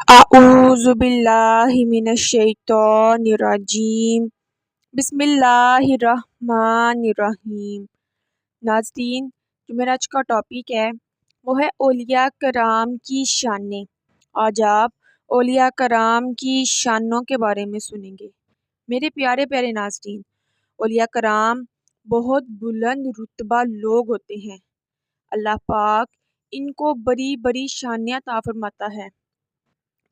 اعوذ باللہ من الشیطان الرجیم بسم اللہ الرحمن الرحیم۔ ناظرین، جو میرا آج کا ٹاپک ہے وہ ہے اولیاء کرام کی شانیں۔ آج آپ اولیاء کرام کی شانوں کے بارے میں سنیں گے۔ میرے پیارے پیارے ناظرین، اولیاء کرام بہت بلند رتبہ لوگ ہوتے ہیں۔ اللہ پاک ان کو بڑی بڑی شانیں عطا فرماتا ہے۔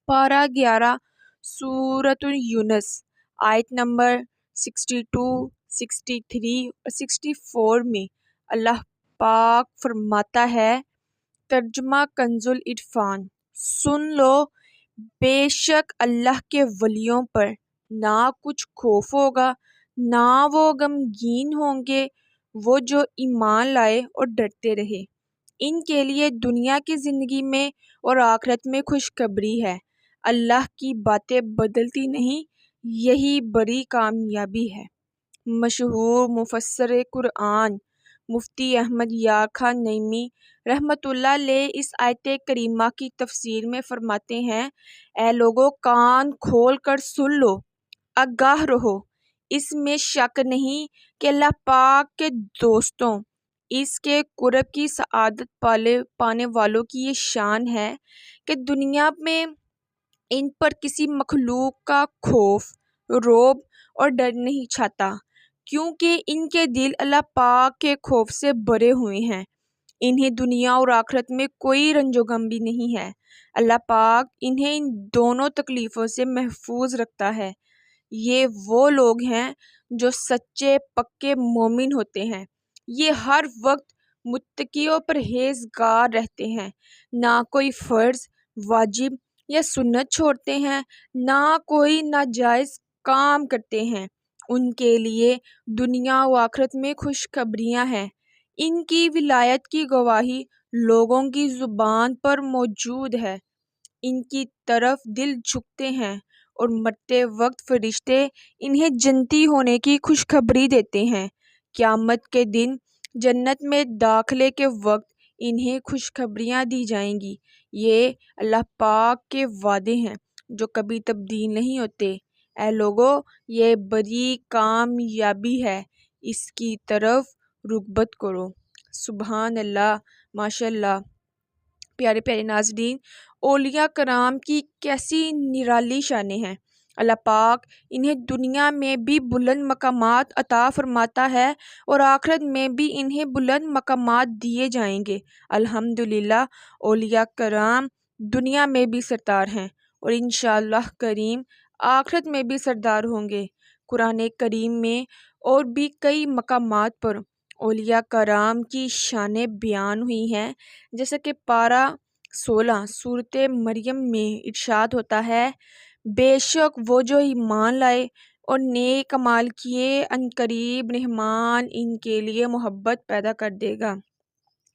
پارہ 11 سورۃ یونس آیت نمبر 62، 63 اور 64 میں اللہ پاک فرماتا ہے، ترجمہ کنز العرفان: سن لو، بے شک اللہ کے ولیوں پر نہ کچھ خوف ہوگا نہ وہ غمگین ہوں گے، وہ جو ایمان لائے اور ڈرتے رہے۔ ان کے لیے دنیا کی زندگی میں اور آخرت میں خوشخبری ہے۔ اللہ کی باتیں بدلتی نہیں، یہی بڑی کامیابی ہے۔ مشہور مفسر قرآن مفتی احمد یار خان نعیمی رحمۃ اللہ علیہ اس آیت کریمہ کی تفسیر میں فرماتے ہیں، اے لوگو، کان کھول کر سن لو، آگاہ رہو۔ اس میں شک نہیں کہ اللہ پاک کے دوستوں، اس کے قرب کی سعادت پانے والوں کی یہ شان ہے کہ دنیا میں ان پر کسی مخلوق کا خوف، رعب اور ڈر نہیں چھاتا، کیونکہ ان کے دل اللہ پاک کے خوف سے بھرے ہوئے ہیں۔ انہیں دنیا اور آخرت میں کوئی رنج و غم بھی نہیں ہے۔ اللہ پاک انہیں ان دونوں تکلیفوں سے محفوظ رکھتا ہے۔ یہ وہ لوگ ہیں جو سچے پکے مومن ہوتے ہیں۔ یہ ہر وقت متقی و پرہیزگار رہتے ہیں، نہ کوئی فرض، واجب یا سنت چھوڑتے ہیں، نہ کوئی ناجائز کام کرتے ہیں۔ ان کے لیے دنیا و آخرت میں خوشخبریاں ہیں۔ ان کی ولایت کی گواہی لوگوں کی زبان پر موجود ہے۔ ان کی طرف دل جھکتے ہیں اور مرتے وقت فرشتے انہیں جنتی ہونے کی خوشخبری دیتے ہیں۔ قیامت کے دن جنت میں داخلے کے وقت انہیں خوشخبریاں دی جائیں گی۔ یہ اللہ پاک کے وعدے ہیں جو کبھی تبدیل نہیں ہوتے۔ اے لوگو، یہ بڑی کامیابی ہے، اس کی طرف رغبت کرو۔ سبحان اللہ، ماشاء اللہ۔ پیارے پیارے ناظرین، اولیاء کرام کی کیسی نرالی شانیں ہیں۔ اللہ پاک انہیں دنیا میں بھی بلند مقامات عطا فرماتا ہے اور آخرت میں بھی انہیں بلند مقامات دیے جائیں گے۔ الحمدللہ، اولیاء کرام دنیا میں بھی سردار ہیں اور انشاءاللہ کریم آخرت میں بھی سردار ہوں گے۔ قرآن کریم میں اور بھی کئی مقامات پر اولیاء کرام کی شانیں بیان ہوئی ہیں، جیسے کہ پارہ 16 سورۃ مریم میں ارشاد ہوتا ہے، بے شک وہ جو ایمان لائے اور نیک اعمال کیے، عنقریب رحمان ان کے لیے محبت پیدا کر دے گا۔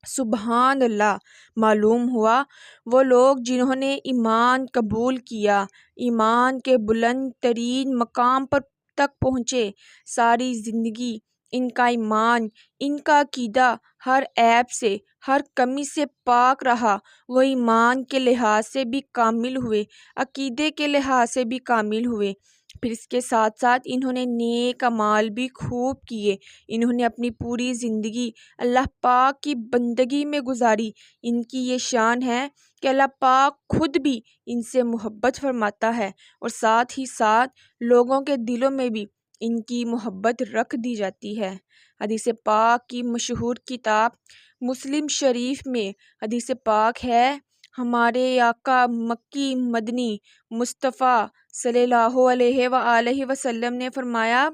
سبحان اللہ۔ معلوم ہوا وہ لوگ جنہوں نے ایمان قبول کیا، ایمان کے بلند ترین مقام پر تک پہنچے، ساری زندگی ان کا ایمان، ان کا عقیدہ ہر عیب سے، ہر کمی سے پاک رہا۔ وہ ایمان کے لحاظ سے بھی کامل ہوئے، عقیدے کے لحاظ سے بھی کامل ہوئے، پھر اس کے ساتھ ساتھ انہوں نے نیک اعمال بھی خوب کیے۔ انہوں نے اپنی پوری زندگی اللہ پاک کی بندگی میں گزاری۔ ان کی یہ شان ہے کہ اللہ پاک خود بھی ان سے محبت فرماتا ہے اور ساتھ ہی ساتھ لوگوں کے دلوں میں بھی ان کی محبت رکھ دی جاتی ہے۔ حدیث پاک کی مشہور کتاب مسلم شریف میں حدیث پاک ہے، ہمارے آقا مکی مدنی مصطفیٰ صلی اللہ علیہ وآلہ وسلم نے فرمایا،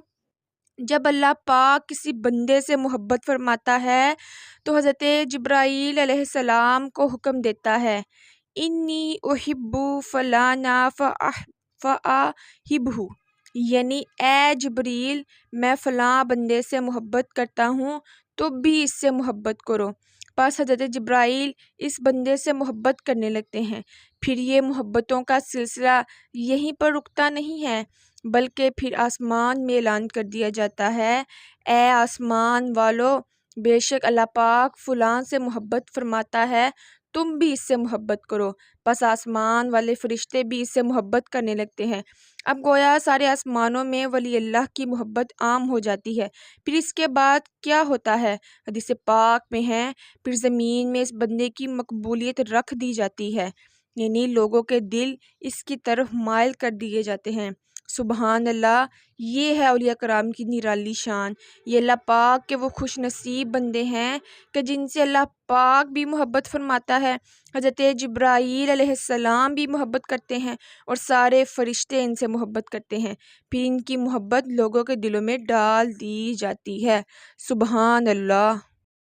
جب اللہ پاک کسی بندے سے محبت فرماتا ہے تو حضرت جبرائیل علیہ السلام کو حکم دیتا ہے، انی احب فلانا فاحبہ، یعنی اے جبریل، میں فلاں بندے سے محبت کرتا ہوں تو بھی اس سے محبت کرو۔ پس حضرت جبرائیل اس بندے سے محبت کرنے لگتے ہیں۔ پھر یہ محبتوں کا سلسلہ یہیں پر رکتا نہیں ہے، بلکہ پھر آسمان میں اعلان کر دیا جاتا ہے، اے آسمان والو، بے شک اللہ پاک فلاں سے محبت فرماتا ہے تم بھی اس سے محبت کرو۔ پس آسمان والے فرشتے بھی اس سے محبت کرنے لگتے ہیں۔ اب گویا سارے آسمانوں میں ولی اللہ کی محبت عام ہو جاتی ہے۔ پھر اس کے بعد کیا ہوتا ہے؟ حدیث پاک میں ہے، پھر زمین میں اس بندے کی مقبولیت رکھ دی جاتی ہے، یعنی لوگوں کے دل اس کی طرف مائل کر دیے جاتے ہیں۔ سبحان اللہ، یہ ہے اولیاء کرام کی نرالی شان۔ یہ اللہ پاک کے وہ خوش نصیب بندے ہیں کہ جن سے اللہ پاک بھی محبت فرماتا ہے۔ حضرت جبرائیل علیہ السلام بھی محبت کرتے ہیں اور سارے فرشتے ان سے محبت کرتے ہیں، پھر ان کی محبت لوگوں کے دلوں میں ڈال دی جاتی ہے۔ سبحان اللہ۔